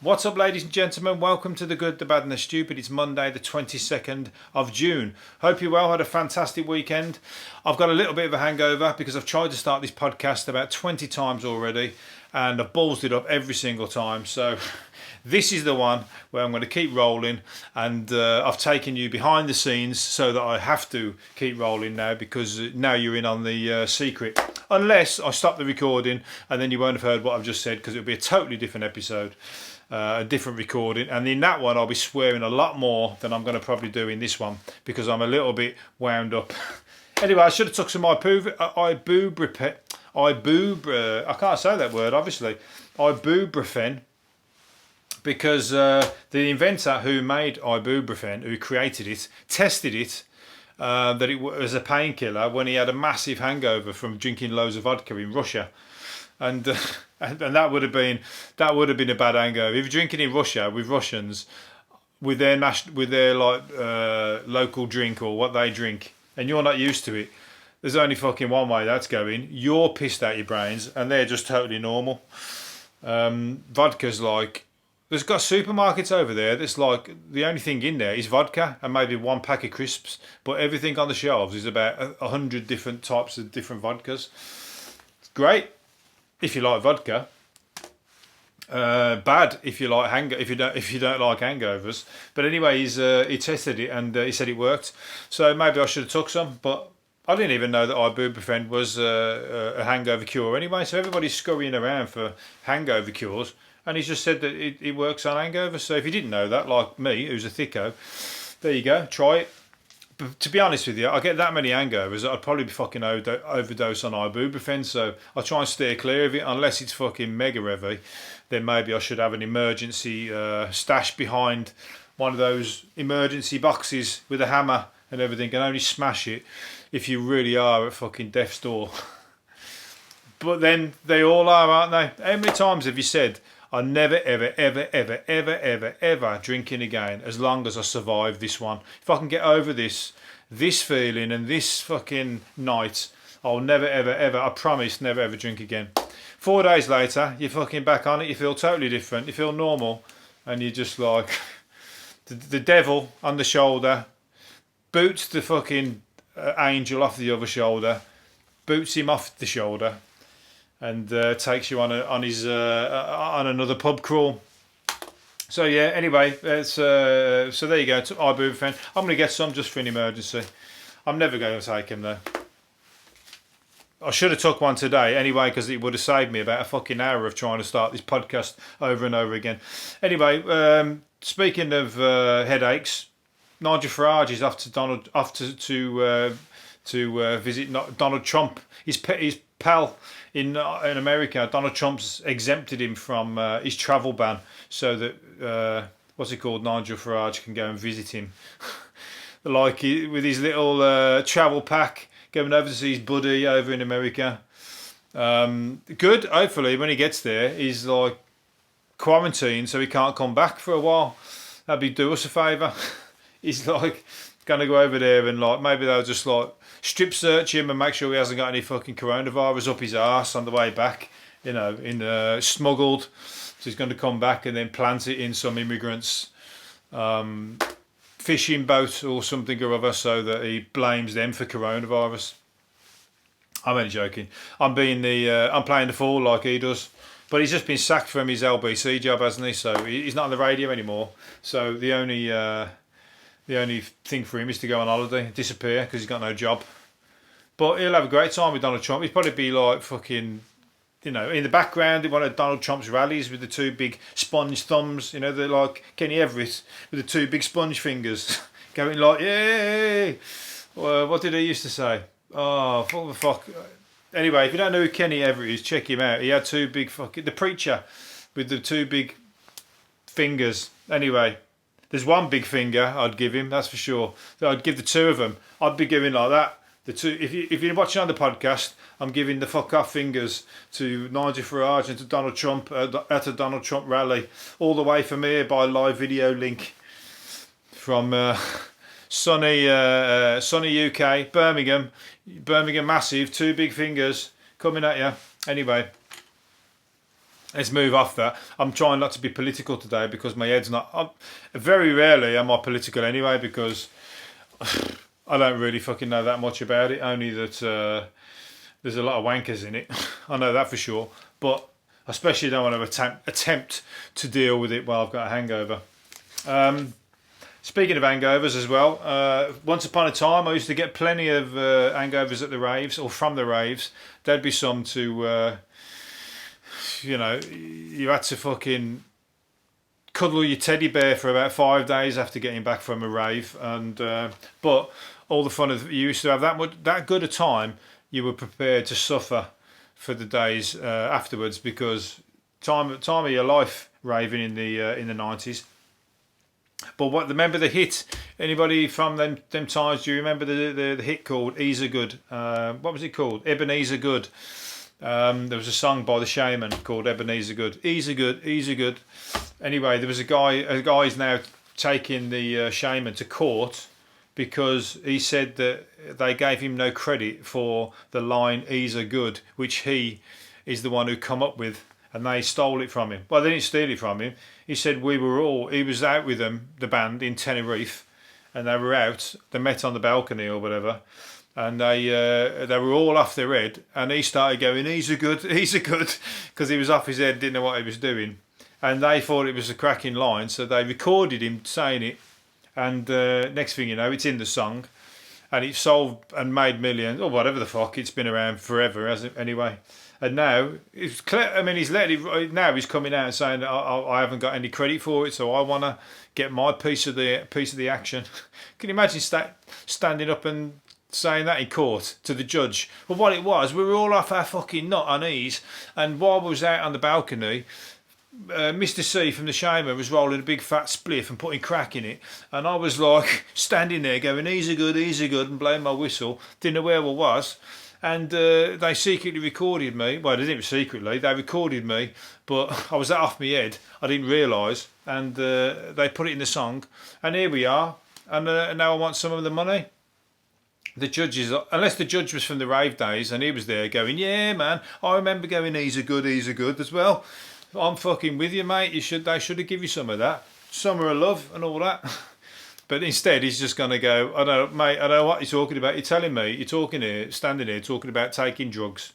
What's up, ladies and gentlemen? Welcome to The Good, The Bad and The Stupid. It's Monday the 22nd of June. Hope you well, had a fantastic weekend. I've got a little bit of a hangover because I've tried to start this podcast about 20 times already and I've ballsed it up every single time. So this is the one where I'm going to keep rolling, and I've taken you behind the scenes so that I have to keep rolling now, because now you're in on the secret. Unless I stop the recording and then you won't have heard what I've just said, because it'll be a totally different episode. A different recording, and in that one I'll be swearing a lot more than I'm going to probably do in this one because I'm a little bit wound up. Anyway, I should have took some ibuprofen. I can't say that word, obviously. Ibuprofen, because the inventor who made ibuprofen, who created it, tested it that it was a painkiller when he had a massive hangover from drinking loads of vodka in Russia. And that would have been a bad hangover. If you're drinking in Russia with Russians, with their local drink or what they drink, and you're not used to it, there's only fucking one way that's going. You're pissed out your brains, and they're just totally normal. Vodka's like, there's got supermarkets over there that's like the only thing in there is vodka and maybe one pack of crisps, but everything on the shelves is about 100 different types of different vodkas. It's great if you like vodka. Bad if you like if you don't like hangovers. But anyway, he tested it and he said it worked. So maybe I should have took some, but I didn't even know that ibuprofen was a hangover cure anyway. So everybody's scurrying around for hangover cures, and he's just said that it works on hangovers. So if you didn't know that, like me, who's a thicko, there you go, try it. To be honest with you, I get that many hangovers that I'd probably be fucking overdose on ibuprofen, so I'll try and steer clear of it unless it's fucking mega heavy. Then maybe I should have an emergency stash behind one of those emergency boxes with a hammer and everything, and only smash it if you really are at fucking death's door. But then they all are, aren't they? How many times have you said, I'm never, ever, ever, ever, ever, ever, ever drinking again as long as I survive this one. If I can get over this feeling and this fucking night, I'll never, ever, ever, I promise, never, ever drink again. 4 days later, you're fucking back on it, you feel totally different, you feel normal, and you're just like, the devil on the shoulder, boots the fucking angel off the other shoulder, boots him off the shoulder, and takes you on another pub crawl. So yeah, anyway, so there you go, ibuprofen. I'm going to get some just for an emergency. I'm never going to take him though. I should have took one today anyway, because it would have saved me about a fucking hour of trying to start this podcast over and over again. Anyway, speaking of headaches, Nigel Farage is off to visit Donald Trump. His pal in America, Donald Trump's exempted him from his travel ban, so that Nigel Farage can go and visit him, like with his little travel pack, going over to see his buddy over in America. Good. Hopefully, when he gets there, he's like quarantined, so he can't come back for a while. That'd do us a favour. He's like gonna go over there and like maybe they'll just like strip search him and make sure he hasn't got any fucking coronavirus up his arse on the way back, smuggled. So he's going to come back and then plant it in some immigrants' fishing boat or something or other, so that he blames them for coronavirus. I'm only joking. I'm playing the fool like he does. But he's just been sacked from his LBC job, hasn't he? So he's not on the radio anymore. So the only thing for him is to go on holiday, disappear, because he's got no job. But he'll have a great time with Donald Trump. He'll probably be like fucking, in the background at one of Donald Trump's rallies with the two big sponge thumbs. They're like Kenny Everett with the two big sponge fingers, going like, yay! What did he used to say? Oh, what the fuck? Anyway, if you don't know who Kenny Everett is, check him out. He had two big the preacher with the two big fingers. Anyway, there's one big finger I'd give him, that's for sure. I'd give the two of them. I'd be giving like that. The two. If you're watching on the podcast, I'm giving the fuck off fingers to Nigel Farage and to Donald Trump at a Donald Trump rally, all the way from here by live video link from sunny UK, Birmingham massive, two big fingers coming at you. Anyway, let's move off that. I'm trying not to be political today because my head's not. Very rarely am I political anyway because I don't really fucking know that much about it. Only that there's a lot of wankers in it. I know that for sure. But I especially don't want to attempt to deal with it while I've got a hangover. Speaking of hangovers as well, once upon a time I used to get plenty of hangovers at the raves or from the raves. There'd be some to, you know, you had to fucking cuddle your teddy bear for about 5 days after getting back from a rave. And but all the fun of you used to have that good a time. You were prepared to suffer for the days afterwards because time of your life raving in the 90s. But remember the hit? Anybody from them times? Do you remember the hit called Ease a Good? What was it called? Ebenezer Good. There was a song by the Shaman called Ebenezer Good. Ease a Good, Ease a Good. Anyway, there was a guy's now taking the Shaman to court because he said that they gave him no credit for the line Ease a Good, which he is the one who come up with, and they stole it from him. Well, they didn't steal it from him. He said he was out with them, the band, in Tenerife, and they were out. They met on the balcony or whatever, and they were all off their head, and he started going, Ease a Good, Ease a Good, because he was off his head, didn't know what he was doing. And they thought it was a cracking line, so they recorded him saying it, and next thing you know, it's in the song, and it sold and made millions, or whatever the fuck. It's been around forever, hasn't it? Anyway. And now it's clear. I mean, he's now he's coming out and saying that I haven't got any credit for it, so I want to get my piece of the action. Can you imagine standing up and saying that in court to the judge? Well, what it was, we were all off our fucking nut on ease, and while we was out on the balcony, Mr. C from the Shaman was rolling a big fat spliff and putting crack in it, and I was like standing there going easy good, and blowing my whistle. Didn't know where I was. And they secretly recorded me. Well, they didn't secretly. They recorded me, but I was that off my head. I didn't realise. And they put it in the song. And here we are. And now I want some of the money. The judges, unless the judge was from the rave days, and he was there going, yeah, man, I remember going easy good as well. I'm fucking with you, mate. They should have given you some of that. Summer of love and all that. But instead, he's just going to go, I don't know, mate, I don't know what you're talking about. You're telling me, standing here, talking about taking drugs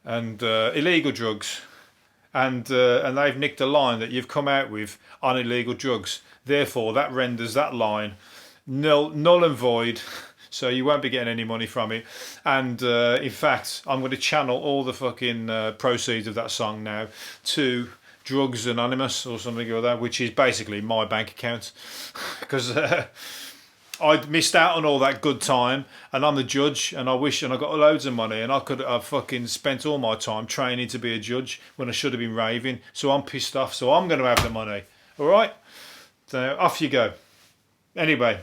and illegal drugs. And they've nicked a line that you've come out with on illegal drugs. Therefore, that renders that line null and void. So you won't be getting any money from it. And in fact, I'm going to channel all the fucking proceeds of that song now to Drugs Anonymous or something or other, which is basically my bank account, because I'd missed out on all that good time, and I'm the judge, and I got loads of money, and I could have fucking spent all my time training to be a judge when I should have been raving. So I'm pissed off. So I'm going to have the money. All right, so off you go. Anyway,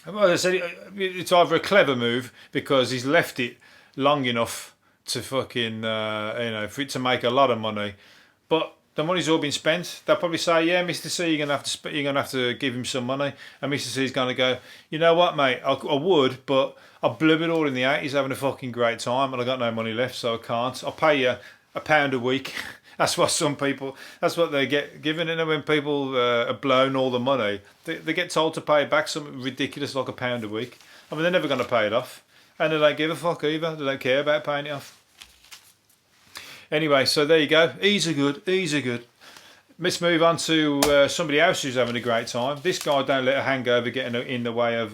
as I said, it's either a clever move because he's left it long enough to fucking for it to make a lot of money. But the money's all been spent. They'll probably say, "Yeah, Mr. C, you're gonna have to give him some money." And Mr. C's gonna go, "You know what, mate? I would, but I blew it all in the 80s having a fucking great time, and I got no money left, so I can't. I'll pay you £1 a week." That's what that's what they get given. And when people are blown all the money, they get told to pay back something ridiculous like £1 a week. I mean, they're never gonna pay it off, and they don't give a fuck either. They don't care about paying it off. Anyway, so there you go. Easy good. Let's move on to somebody else who's having a great time. This guy don't let a hangover get in the way of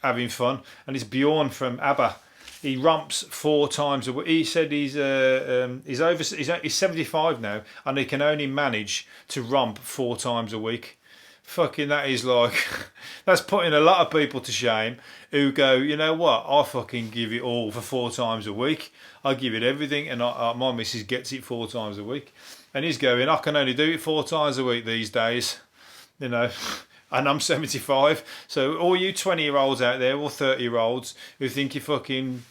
having fun, and it's Bjorn from ABBA. He romps 4 times a week. He said he's 75 now, and he can only manage to romp 4 times a week. Fucking that is like, that's putting a lot of people to shame who go, you know what, I fucking give it all for 4 times a week. I give it everything, and my missus gets it 4 times a week. And he's going, I can only do it 4 times a week these days, and I'm 75. So all you 20-year-olds out there, or 30-year-olds who think you're fucking,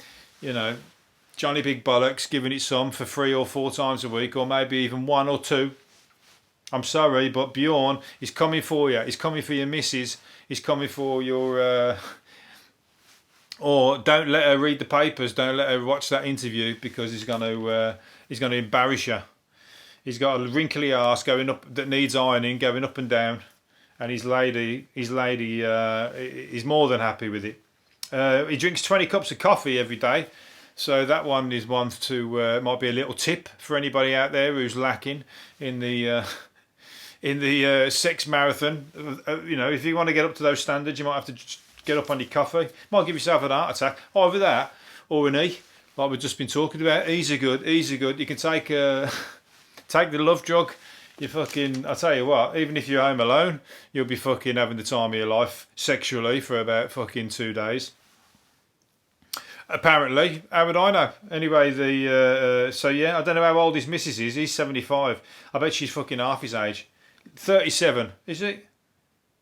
Johnny Big Bollocks giving it some for 3 or 4 times a week, or maybe even 1 or 2. I'm sorry, but Bjorn is coming for you. He's coming for your missus. He's coming for your... or don't let her read the papers. Don't let her watch that interview because he's going to embarrass you. He's got a wrinkly arse going up that needs ironing, going up and down, and his lady, he's more than happy with it. He drinks 20 cups of coffee every day, so that one is one to might be a little tip for anybody out there who's lacking in the sex marathon. You know, if you want to get up to those standards, you might have to just get up on your coffee. Might give yourself an heart attack, either that or an E, like we've just been talking about. E's are good. You can take take the love drug. You fucking, I tell you what, even if you're home alone, you'll be fucking having the time of your life sexually for about fucking 2 days. Apparently, how would I know? Anyway, so yeah, I don't know how old his missus is. He's 75. I bet she's fucking half his age. 37, is he?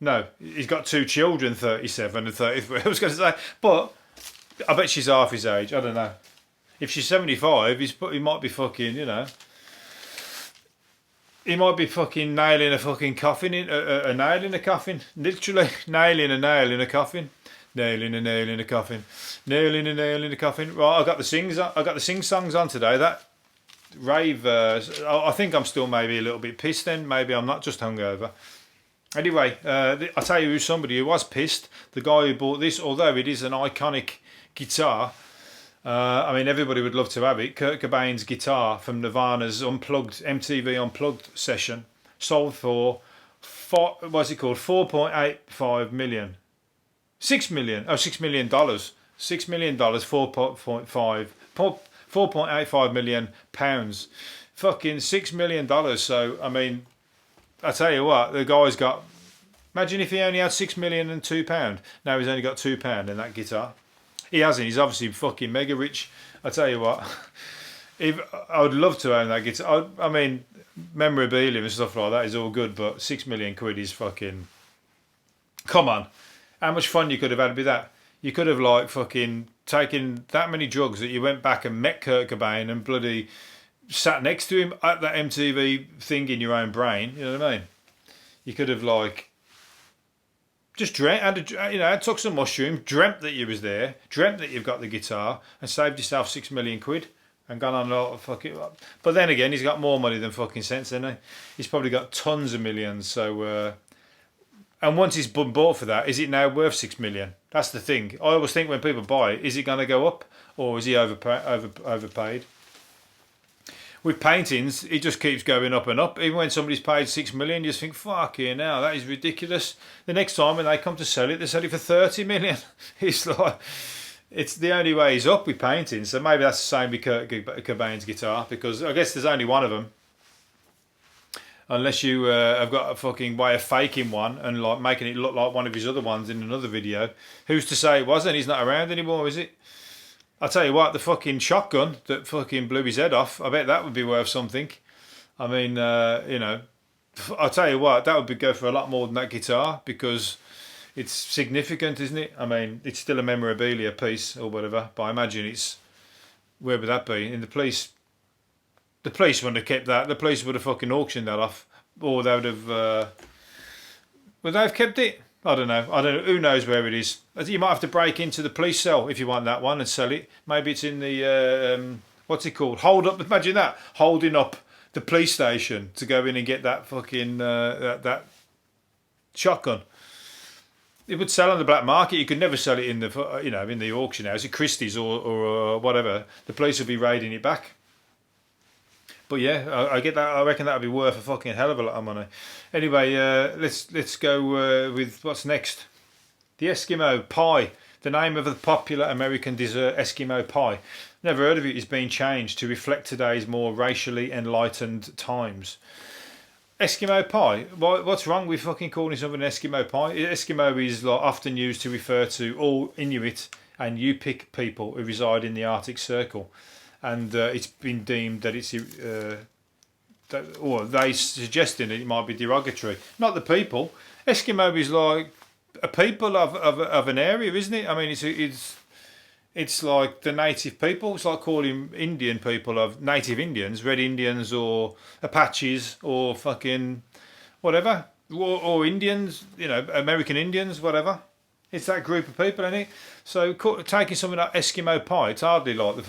No, he's got 2 children, 37 and 33. I was going to say, but I bet she's half his age. I don't know. If she's 75, he might be fucking, you know. He might be fucking nailing a fucking coffin, a nail in a coffin. Literally, nailing a nail in a coffin. Nailing a nail in a coffin. Nailing a nail in a coffin. Right, I got the sing songs on today. That rave, I think I'm still maybe a little bit pissed then. Maybe I'm not just hungover. Anyway, I'll tell you who's somebody who was pissed. The guy who bought this, although it is an iconic guitar. I mean, everybody would love to have it. Kurt Cobain's guitar from Nirvana's MTV Unplugged session sold for, what's it called? 4.85 million. 6 million. Oh, $6 million. $6 million, 4.85 million pounds. Fucking $6 million. So, I mean, I tell you what, the guy's got, imagine if he only had 6 million and £2. Now he's only got £2 in that guitar. He hasn't. He's obviously fucking mega rich. I tell you what, if I would love to own that guitar. I mean, memorabilia and stuff like that is all good, but 6 million quid is fucking. Come on, how much fun you could have had with that? You could have like fucking taken that many drugs that you went back and met Kurt Cobain and bloody sat next to him at that MTV thing in your own brain. You know what I mean? You could have like. Just dreamt, took some mushrooms, dreamt that you was there, dreamt that you've got the guitar, and saved yourself 6 million quid, and gone on a lot of fucking. But then again, he's got more money than fucking sense, hasn't he? He's probably got tons of millions. So, and once he's been bought for that, is it now worth 6 million? That's the thing. I always think when people buy it, is it going to go up, or is he overpaid? With paintings, it just keeps going up and up. Even when somebody's paid 6 million, you just think, fuck yeah, now that is ridiculous. The next time when they come to sell it, they sell it for 30 million. It's like, it's the only way he's up with paintings. So maybe that's the same with Kurt Cobain's guitar, because I guess there's only one of them. Unless you have got a fucking way of faking one and like making it look like one of his other ones in another video. Who's to say it wasn't? He's not around anymore, is it? I'll tell you what, the fucking shotgun that fucking blew his head off, I bet that would be worth something. I mean, I'll tell you what, that would go for a lot more than that guitar, because it's significant, isn't it? I mean, it's still a memorabilia piece or whatever, but I imagine it's, where would that be? In the police wouldn't have kept that. The police would have fucking auctioned that off, or they would have, would they have kept it? I don't know. Who knows where it is? You might have to break into the police cell if you want that one and sell it. Maybe it's in the what's it called? Hold up. Imagine that, holding up the police station to go in and get that fucking that shotgun. It would sell on the black market. You could never sell it in the in the auction house at Christie's or whatever. The police would be raiding it back. But yeah, I get that. I reckon that would be worth a fucking hell of a lot of money. Anyway, let's go with what's next. The Eskimo pie, the name of the popular American dessert Eskimo pie. Never heard of it. Is being changed to reflect today's more racially enlightened times. Eskimo pie. What's wrong with fucking calling something an Eskimo pie? Eskimo is like often used to refer to all Inuit and Yupik people who reside in the Arctic Circle. And it's been deemed that it's, or they suggesting that it might be derogatory. Not the people. Eskimo is like a people of an area, isn't it? I mean, it's like the native people. It's like calling Indian people of native Indians, Red Indians or Apaches or fucking whatever, or Indians, American Indians, whatever. It's that group of people, isn't it? So taking something like Eskimo pie, it's hardly like the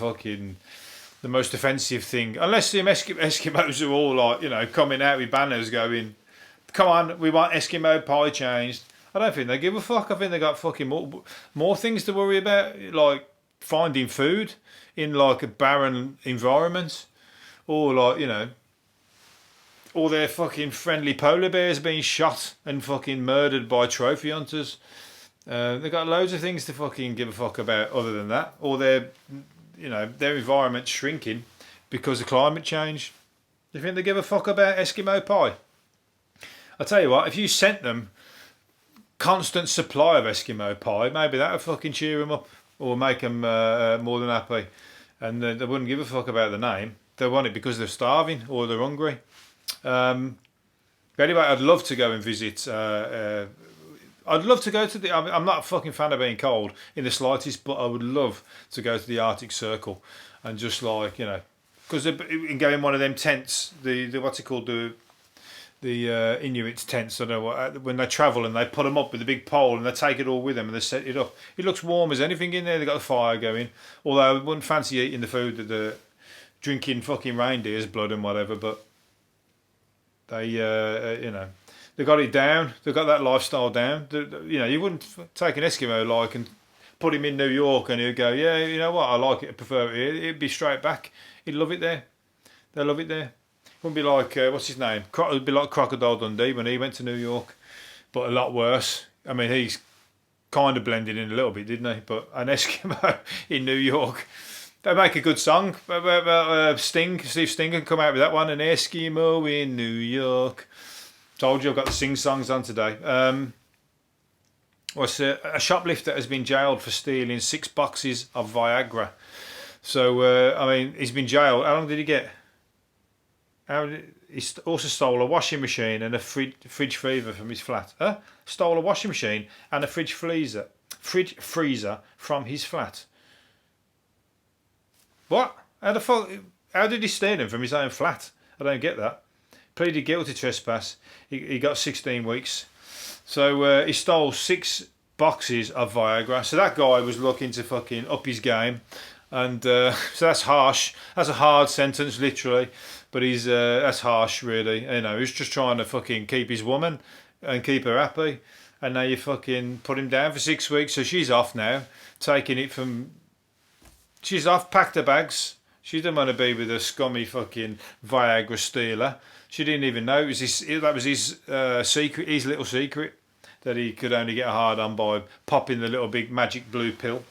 the most offensive thing. Unless the Eskimos are all like, coming out with banners going, come on, we want Eskimo pie changed. I don't think they give a fuck. I think they got fucking more things to worry about, like finding food in like a barren environment, or like, all their fucking friendly polar bears being shot and fucking murdered by trophy hunters. They've got loads of things to fucking give a fuck about other than that. Or their environment shrinking because of climate change. Do you think they give a fuck about Eskimo pie? I'll tell you what, if you sent them constant supply of Eskimo pie, maybe that would fucking cheer them up or make them more than happy. And they wouldn't give a fuck about the name. They want it because they're starving or they're hungry. But anyway, I'd love to go and visit. I'd love to go to the. I'm not a fucking fan of being cold in the slightest, but I would love to go to the Arctic Circle and just like because you can go in one of them tents. The what's it called, the Inuit tents. I don't know what, when they travel and they put them up with a big pole and they take it all with them and they set it up. It looks warm as anything in there. They got the fire going. Although I wouldn't fancy eating the food that the drinking fucking reindeer's blood and whatever, but they they got it down. They got that lifestyle down. You wouldn't take an Eskimo like and put him in New York and he'd go, yeah, you know what, I like it, I prefer it here. It'd be straight back. He'd love it there. They love it there. It wouldn't be like what's his name? It'd be like Crocodile Dundee when he went to New York, but a lot worse. I mean, he's kind of blended in a little bit, didn't he? But an Eskimo in New York. They make a good song. Sting, Steve Sting can come out with that one. An Eskimo in New York. Told you I've got the sing songs on today. A shoplifter has been jailed for stealing 6 boxes of Viagra. So I mean, he's been jailed. How long did he get? He also stole a washing machine and a fridge freezer from his flat. Stole a washing machine and a fridge freezer from his flat. What? How did he steal them from his own flat? I don't get that. Pleaded guilty to trespass. He got 16 weeks. So he stole 6 boxes of Viagra. So that guy was looking to fucking up his game. And so that's harsh. That's a hard sentence, literally. But that's harsh, really. He's just trying to fucking keep his woman and keep her happy. And now you fucking put him down for 6 weeks. So she's off now, taking it from... She's off, packed her bags. She didn't want to be with a scummy fucking Viagra stealer. She didn't even know. That was his secret, his little secret, that he could only get a hard on by popping the little big magic blue pill.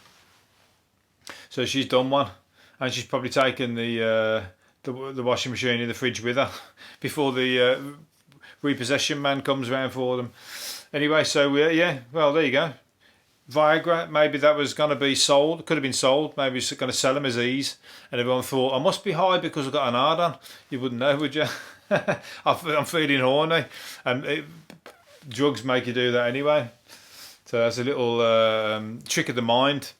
So she's done one. And she's probably taken the washing machine in the fridge with her before the repossession man comes around for them. Anyway, so yeah, well, there you go. Viagra, maybe that was going to be sold, could have been sold, maybe it's going to sell them as ease, and everyone thought, I must be high because I've got an hard on. You wouldn't know, would you? I'm feeling horny, and drugs make you do that anyway. So that's a little trick of the mind.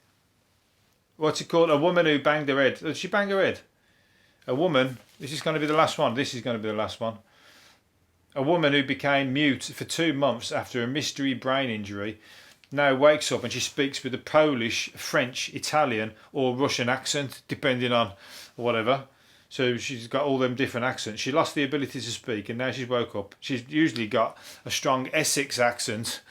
What's it called? A woman who banged her head. Did she bang her head? A woman, this is going to be the last one, this is going to be the last one. A woman who became mute for 2 months after a mystery brain injury now wakes up and she speaks with a Polish, French, Italian or Russian accent, depending on whatever. So she's got all them different accents. She lost the ability to speak and now she's woke up. She's usually got a strong Essex accent,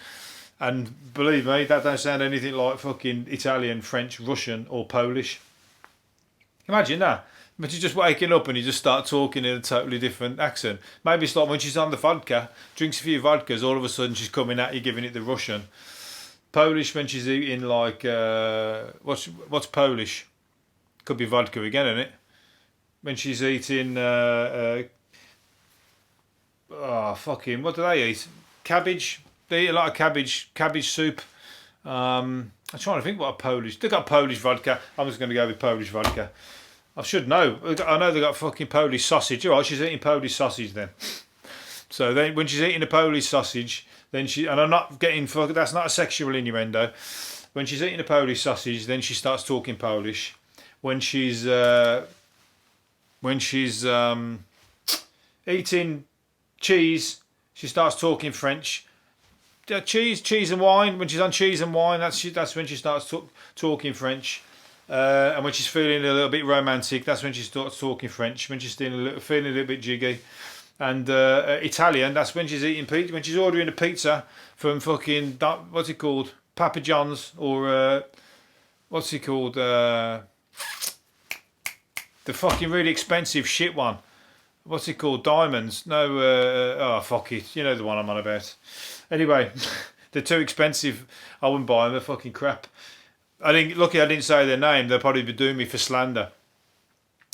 and believe me, that don't sound anything like fucking Italian, French, Russian or Polish. Imagine that. But you're just waking up and you just start talking in a totally different accent. Maybe it's like when she's on the vodka, drinks a few vodkas, all of a sudden she's coming at you giving it the Russian. Polish when she's eating like what's Polish? Could be vodka again, isn't it? When she's eating what do they eat? Cabbage. They eat a lot of cabbage soup. I'm trying to think what a Polish. They got Polish vodka. I'm just going to go with Polish vodka. I should know. I know they got fucking Polish sausage. All right, she's eating Polish sausage then. So then, when she's eating a Polish sausage, then and I'm not getting that's not a sexual innuendo. When she's eating a Polish sausage, then she starts talking Polish. When she's eating cheese, she starts talking French. Cheese and wine. When she's on cheese and wine, that's when she starts talking French. And when she's feeling a little bit romantic, that's when she starts talking French. When she's feeling a little bit jiggy. And Italian, that's when she's eating pizza. When she's ordering a pizza from fucking, what's it called? Papa John's, or what's it called? The fucking really expensive shit one. What's it called? Diamonds? No, oh fuck it. You know the one I'm on about. Anyway, they're too expensive. I wouldn't buy them. They're fucking crap. Lucky I didn't say their name. They'll probably be doing me for slander.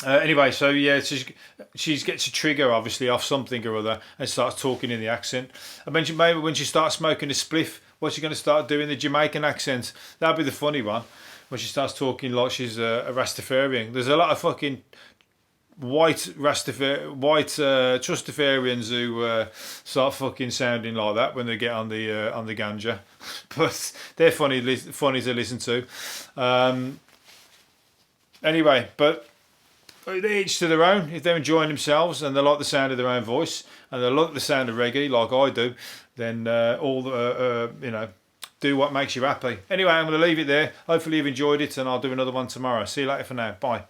Anyway, so yeah, she gets a trigger obviously off something or other and starts talking in the accent. I mentioned maybe when she starts smoking a spliff, what's she going to start doing the Jamaican accent? That'd be the funny one when she starts talking like she's a Rastafarian. There's a lot of fucking white Trustafarians who start fucking sounding like that when they get on the ganja, but they're funny to listen to. Anyway, but each to their own. If they're enjoying themselves and they like the sound of their own voice and they like the sound of reggae like I do, then do what makes you happy. Anyway, I'm going to leave it there. Hopefully you've enjoyed it, and I'll do another one tomorrow. See you later for now. Bye.